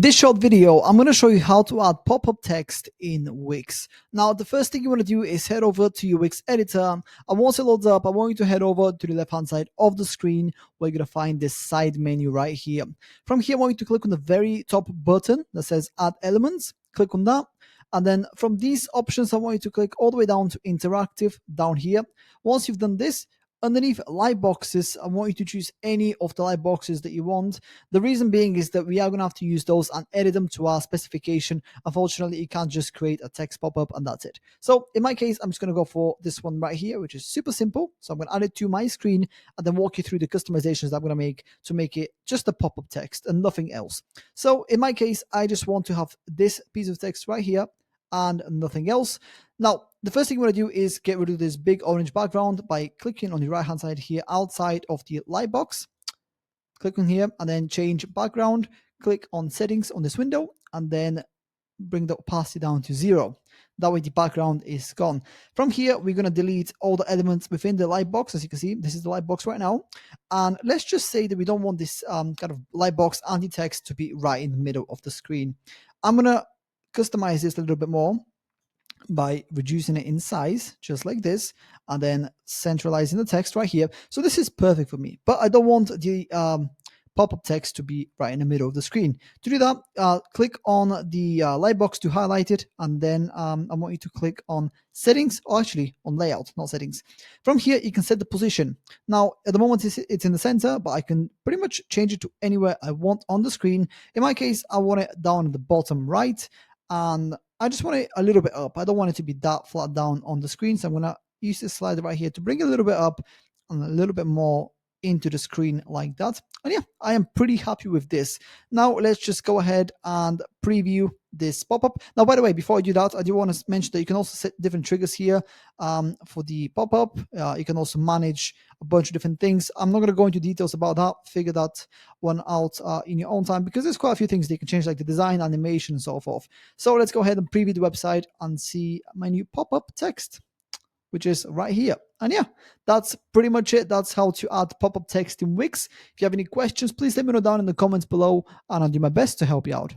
this short video, I'm going to show you how to add pop-up text in Wix. Now, the first thing you want to do is head over to your Wix editor. And once it loads up, I want you to head over to the left-hand side of the screen where you're going to find this side menu right here. From here, I want you to click on the very top button that says Add Elements. Click on that. And then from these options, I want you to click all the way down to Interactive down here. Once you've done this, underneath Lightboxes, I want you to choose any of the Lightboxes that you want. The reason being is that we are going to have to use those and edit them to our specification. Unfortunately, you can't just create a text pop-up and that's it. So in my case, I'm just going to go for this one right here, which is super simple. So I'm going to add it to my screen and then walk you through the customizations that I'm going to make it just a pop-up text and nothing else. So in my case, I just want to have this piece of text right here and nothing else. Now, the first thing you want to do is get rid of this big orange background by clicking on the right hand side here outside of the lightbox. Click on here and then change background. Click on settings on this window and then bring the opacity down to 0. That way the background is gone. From here, we're going to delete all the elements within the lightbox. As you can see, this is the lightbox right now. And let's just say that we don't want this kind of lightbox anti-text to be right in the middle of the screen. I'm going to customize this a little bit more by reducing it in size, just like this, and then centralizing the text right here. So this is perfect for me, but I don't want the pop-up text to be right in the middle of the screen. To do that, click on the lightbox to highlight it, and then I want you to click on settings, or actually on layout, not settings. From here, you can set the position. Now, at the moment, it's in the center, but I can pretty much change it to anywhere I want on the screen. In my case, I want it down at the bottom right, and I just want it a little bit up. I don't want it to be that flat down on the screen. So I'm going to use this slider right here to bring it a little bit up and a little bit more into the screen like that. And yeah, I am pretty happy with this. Now let's just go ahead and preview this pop-up. Now, by the way, before I do that, I do want to mention that you can also set different triggers here for the pop-up. You can also manage a bunch of different things. I'm not going to go into details about that. Figure that one out in your own time, because there's quite a few things that you can change, like the design, animation, and so forth. So let's go ahead and preview the website and see my new pop-up text, which is right here. And yeah, that's pretty much it. That's how to add pop-up text in Wix. If you have any questions, please let me know down in the comments below, and I'll do my best to help you out.